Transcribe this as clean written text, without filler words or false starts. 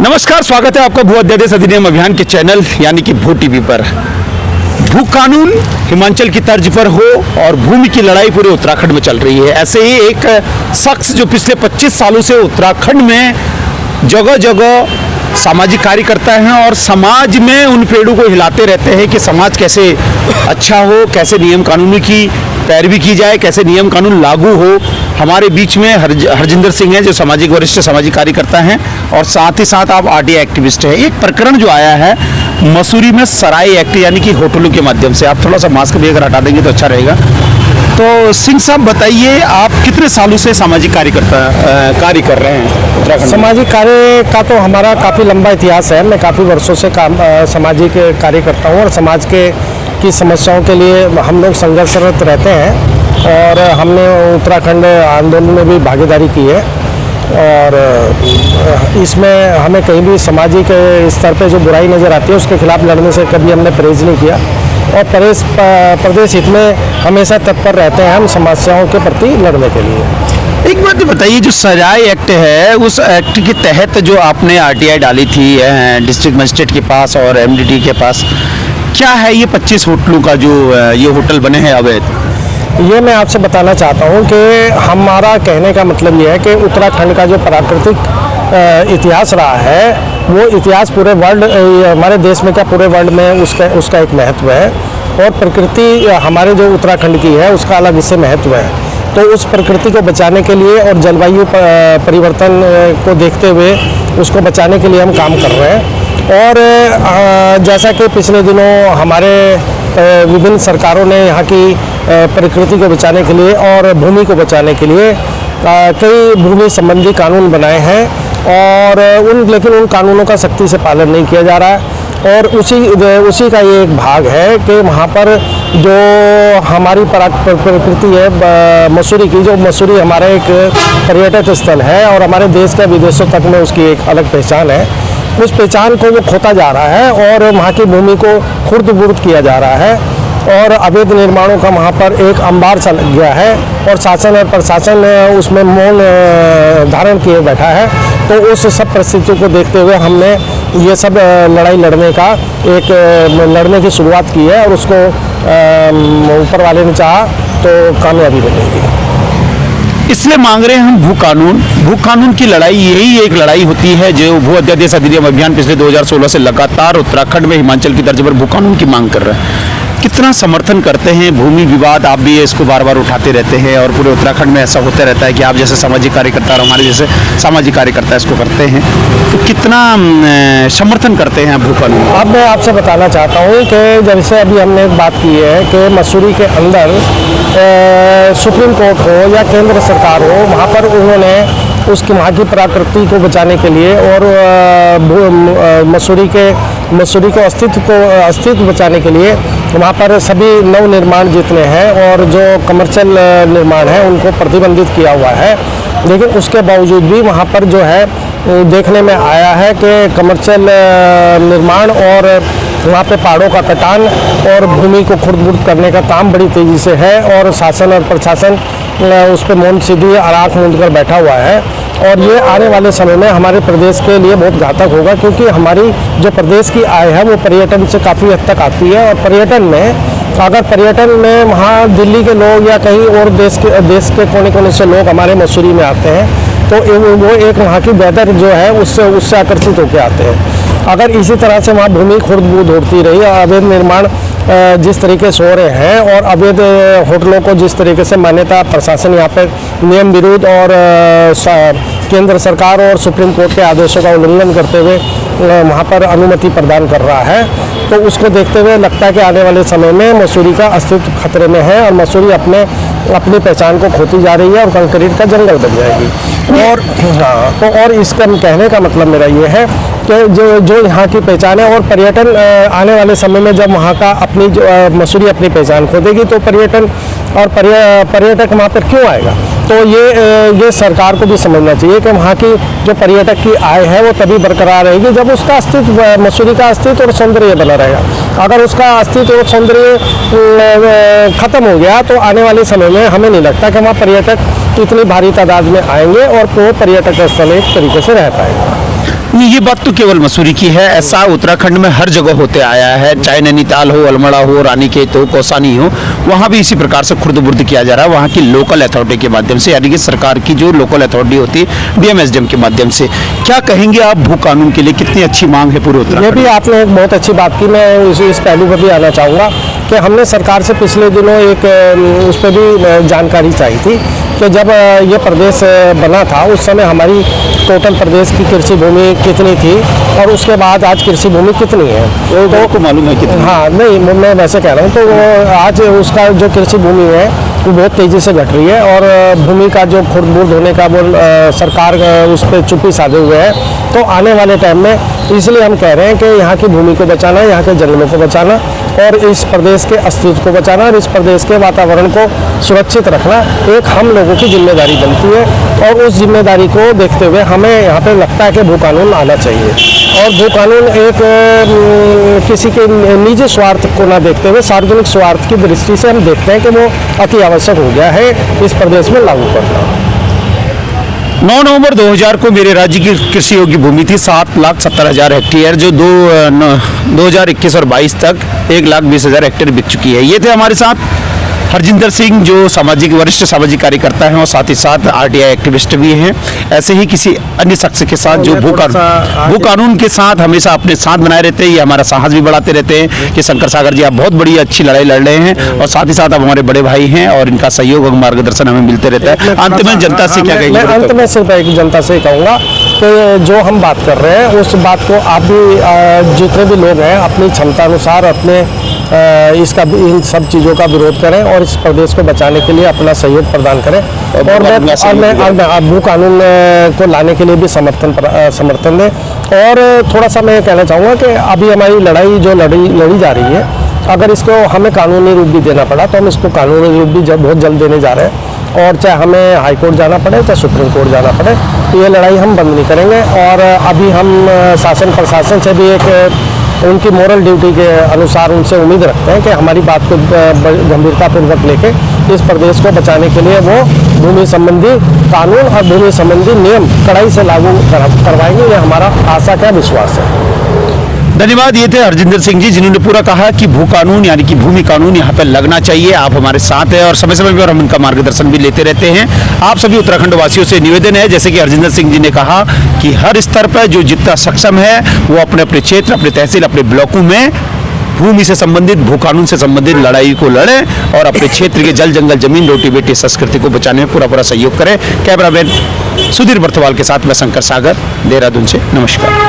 नमस्कार, स्वागत है आपका भू अध्यादेश अधिनियम अभियान के चैनल यानी कि भू टीवी पर। भू कानून हिमाचल की तर्ज पर हो और भूमि की लड़ाई पूरे उत्तराखंड में चल रही है। ऐसे ही एक शख्स जो पिछले 25 सालों से उत्तराखंड में जगह जगह सामाजिक कार्य करता है और समाज में उन पेड़ों को हिलाते रहते हैं कि समाज कैसे अच्छा हो, कैसे नियम कानून की पैरवी की जाए, कैसे नियम कानून लागू हो। हमारे बीच में हरजिंदर सिंह हैं जो सामाजिक वरिष्ठ सामाजिक कार्यकर्ता हैं और साथ ही साथ आप आरटीआई एक्टिविस्ट हैं। एक प्रकरण जो आया है मसूरी में सराय एक्ट यानी कि होटलों के माध्यम से, आप थोड़ा सा मास्क भी अगर हटा देंगे तो अच्छा रहेगा। तो सिंह साहब बताइए, आप कितने सालों से सामाजिक कार्य कर रहे हैं उत्तराखंड? सामाजिक कार्य का तो हमारा काफ़ी लंबा इतिहास है। मैं काफ़ी वर्षों से सामाजिक कार्य करता हूँ और समाज की समस्याओं के लिए हम लोग संघर्षरत रहते हैं और हमने उत्तराखंड आंदोलन में भी भागीदारी की है। और इसमें हमें कहीं भी सामाजिक स्तर पे जो बुराई नज़र आती है उसके खिलाफ लड़ने से कभी हमने परहेज नहीं किया और प्रदेश हित में हमेशा तत्पर रहते हैं हम समस्याओं के प्रति लड़ने के लिए। एक बात बताइए, जो सराय एक्ट है उस एक्ट के तहत जो आपने आरटीआई डाली थी डिस्ट्रिक्ट मजिस्ट्रेट के पास और एमडीटी के पास, क्या है ये 25 होटलों का जो ये होटल बने हैं अवैध? ये मैं आपसे बताना चाहता हूँ कि हमारा कहने का मतलब ये है कि उत्तराखंड का जो प्राकृतिक इतिहास रहा है वो इतिहास पूरे वर्ल्ड, हमारे देश में क्या पूरे वर्ल्ड में उसका एक महत्व है और प्रकृति हमारे जो उत्तराखंड की है उसका अलग इससे महत्व है। तो उस प्रकृति को बचाने के लिए और जलवायु परिवर्तन को देखते हुए उसको बचाने के लिए हम काम कर रहे हैं। और जैसा कि पिछले दिनों हमारे विभिन्न सरकारों ने यहाँ की प्रकृति को बचाने के लिए और भूमि को बचाने के लिए कई भूमि संबंधी कानून बनाए हैं और लेकिन उन कानूनों का सख्ती से पालन नहीं किया जा रहा है। और उसी का ये एक भाग है कि वहाँ पर जो हमारी प्रकृति है मसूरी की, जो मसूरी हमारा एक पर्यटक स्थल है और हमारे देश के विदेशों तक में उसकी एक अलग पहचान है, उस पहचान को वो खोता जा रहा है और वहाँ की भूमि को खुर्द-बुर्द किया जा रहा है और अवैध निर्माणों का वहाँ पर एक अंबार सा लग गया है और शासन और प्रशासन उसमें मौन धारण किए बैठा है। तो उस सब परिस्थितियों को देखते हुए हमने ये सब लड़ाई लड़ने की शुरुआत की है और उसको ऊपर वाले ने चाहा तो कामयाबी मिलेगी। इसलिए मांग रहे हैं हम भू कानून की लड़ाई। यही एक लड़ाई होती है जो भू अध्यादेश अधिनियम अभियान पिछले 2016 से लगातार उत्तराखंड में हिमाचल की तर्ज पर भू कानून की मांग कर रहे हैं। कितना समर्थन करते हैं? भूमि विवाद आप भी इसको बार बार उठाते रहते हैं और पूरे उत्तराखंड में ऐसा होता रहता है कि आप जैसे सामाजिक कार्यकर्ता और हमारे जैसे सामाजिक कार्यकर्ता इसको करते हैं, तो कितना समर्थन करते हैं भू कानून? अब मैं आपसे बताना चाहता हूँ कि जैसे अभी हमने एक बात की है कि मसूरी के अंदर सुप्रीम कोर्ट हो या केंद्र सरकार हो, वहाँ पर उन्होंने वहाँ की प्रकृति को बचाने के लिए और मसूरी के अस्तित्व बचाने के लिए वहाँ पर सभी नव निर्माण जितने हैं और जो कमर्शियल निर्माण है उनको प्रतिबंधित किया हुआ है। लेकिन उसके बावजूद भी वहाँ पर जो है देखने में आया है कि कमर्शियल निर्माण और वहाँ पे पहाड़ों का कटान और भूमि को खुर्द-बुर्द करने का काम बड़ी तेज़ी से है और शासन और प्रशासन उस पर मौन सीधी आँख मूंद कर बैठा हुआ है। और ये आने वाले समय में हमारे प्रदेश के लिए बहुत घातक होगा क्योंकि हमारी जो प्रदेश की आय है वो पर्यटन से काफ़ी हद तक आती है और पर्यटन में वहाँ दिल्ली के लोग या कहीं और देश के कोने कोने से लोग हमारे मसूरी में आते हैं तो वो एक वहाँ की वेदर जो है उससे आकर्षित होकर आते हैं। अगर इसी तरह से वहाँ भूमि खुर्द-बुर्द होती रही, अवैध निर्माण जिस तरीके से हो रहे हैं और अवैध होटलों को जिस तरीके से मान्यता प्रशासन यहाँ पर नियम विरुद्ध और केंद्र सरकार और सुप्रीम कोर्ट के आदेशों का उल्लंघन करते हुए वहाँ पर अनुमति प्रदान कर रहा है, तो उसको देखते हुए लगता है कि आने वाले समय में मसूरी का अस्तित्व खतरे में है और मसूरी अपनी पहचान को खोती जा रही है और कंक्रीट का जंगल बन जाएगी। और हाँ, तो और इसका कहने का मतलब मेरा ये है कि जो यहाँ की पहचान है और पर्यटन आने वाले समय में जब वहाँ का मसूरी अपनी पहचान खो देगी तो पर्यटक वहाँ पर क्यों आएगा? तो ये सरकार को भी समझना चाहिए कि वहाँ की जो पर्यटक की आय है वो तभी बरकरार रहेगी जब उसका अस्तित्व, मसूरी का अस्तित्व और सौंदर्य बना रहेगा। अगर उसका अस्तित्व और सौंदर्य खत्म हो गया तो आने वाले समय में हमें नहीं लगता कि वहाँ पर्यटक इतनी भारी तादाद में आएंगे और वो पर्यटक स्थल एक तरीके से रह पाएगा। नहीं, ये बात तो केवल मसूरी की है। ऐसा उत्तराखंड में हर जगह होते आया है, चाहे नैनीताल हो, अल्मोड़ा हो, रानीखेत हो, कौसानी हो, वहाँ भी इसी प्रकार से खुर्द-बुर्द किया जा रहा है वहाँ की लोकल अथॉरिटी के माध्यम से, यानी कि सरकार की जो लोकल अथॉरिटी होती है डीएम-एसडीएम के माध्यम से। क्या कहेंगे आप भू कानून के लिए कितनी अच्छी मांग है पूरे ये उत्तराखंड भी में? आपने एक बहुत अच्छी बात की। मैं इस पहलू पर भी आना चाहूँगा कि हमने सरकार से पिछले दिनों एक उस पर भी जानकारी चाहिए थी कि जब ये प्रदेश बना था उस समय हमारी टोटल प्रदेश की कृषि भूमि कितनी थी और उसके बाद आज कृषि भूमि कितनी है। तो को मालूम है कितनी? हाँ, नहीं, मैं वैसे कह रहा हूँ। तो वो आज उसका जो कृषि भूमि है वो बहुत तेज़ी से घट रही है और भूमि का जो खुर्द-बुर्द होने का वो सरकार उस पर चुप्पी साधे हुए है। तो आने वाले टाइम में इसलिए हम कह रहे हैं कि यहाँ की भूमि को बचाना, यहाँ के जंगलों को बचाना और इस प्रदेश के अस्तित्व को बचाना और इस प्रदेश के वातावरण को सुरक्षित रखना एक हम लोगों की जिम्मेदारी बनती है। और उस जिम्मेदारी को देखते हुए हमें यहाँ पे लगता है कि भू कानून आना चाहिए। और भू कानून एक किसी के निजी स्वार्थ को ना देखते हुए सार्वजनिक स्वार्थ की दृष्टि से हम देखते हैं कि वो अति आवश्यक हो गया है इस प्रदेश में लागू करना। 9 नवंबर 2000 को मेरे राज्य की कृषि योग्य भूमि थी 7,70,000 हेक्टेयर, जो 2021 और 22 तक 1,20,000 हेक्टेयर बिक चुकी है। ये थे हमारे साथ हरजिंदर सिंह, जो वरिष्ठ सामाजिक कार्यकर्ता हैं और साथ ही साथ आरटीआई एक्टिविस्ट भी हैं। ऐसे ही किसी अन्य शख्स के साथ जो भू कानून के साथ हमेशा अपने साथ बनाए रहते हैं, ये हमारा साहस भी बढ़ाते रहते हैं कि शंकर सागर जी आप बहुत बड़ी अच्छी लड़ाई लड़ रहे हैं और साथ ही साथ आप हमारे बड़े भाई हैं और इनका सहयोग और मार्गदर्शन हमें मिलते रहता है। अंत में जनता से क्या कहेंगे? मैं अंत में सिर्फ एक जनता से कहूँगा कि जो हम बात कर रहे हैं उस बात को आप भी जितने भी लोग हैं अपनी क्षमता अनुसार अपने इन सब चीज़ों का विरोध करें और इस प्रदेश को बचाने के लिए अपना सहयोग प्रदान करें। और मैं भू कानून को लाने के लिए भी समर्थन दें। और थोड़ा सा मैं कहना चाहूँगा कि अभी हमारी लड़ाई जो लड़ी जा रही है, अगर इसको हमें कानूनी रूप भी देना पड़ा तो हम इसको कानूनी रूप भी बहुत जल्द देने जा रहे हैं। और चाहे हमें हाई कोर्ट जाना पड़े चाहे सुप्रीम कोर्ट जाना पड़े, तो ये लड़ाई हम बंद नहीं करेंगे। और अभी हम शासन प्रशासन से भी एक उनकी मोरल ड्यूटी के अनुसार उनसे उम्मीद रखते हैं कि हमारी बात को गंभीरतापूर्वक लेके इस प्रदेश को बचाने के लिए वो भूमि संबंधी कानून और भूमि संबंधी नियम कड़ाई से लागू करवाएंगे। ये हमारा आशा का विश्वास है। धन्यवाद। ये थे हरजिंदर सिंह जी, जिन्होंने पूरा कहा कि भू कानून यानी कि भूमि कानून यहाँ पे लगना चाहिए। आप हमारे साथ हैं और समय समय पर हम उनका मार्गदर्शन भी लेते रहते हैं। आप सभी उत्तराखंड वासियों से निवेदन है, जैसे कि हरजिंदर सिंह जी ने कहा, कि हर स्तर पर जो जितना सक्षम है वो अपने अपने क्षेत्र, अपने तहसील, अपने ब्लॉकों में भूमि से संबंधित, भू कानून से संबंधित लड़ाई को लड़ें और अपने क्षेत्र के जल जंगल जमीन रोटी बेटी संस्कृति को बचाने में पूरा सहयोग करें। कैमरामैन सुधीर बर्थवाल के साथ मैं शंकर सागर, देहरादून से नमस्कार।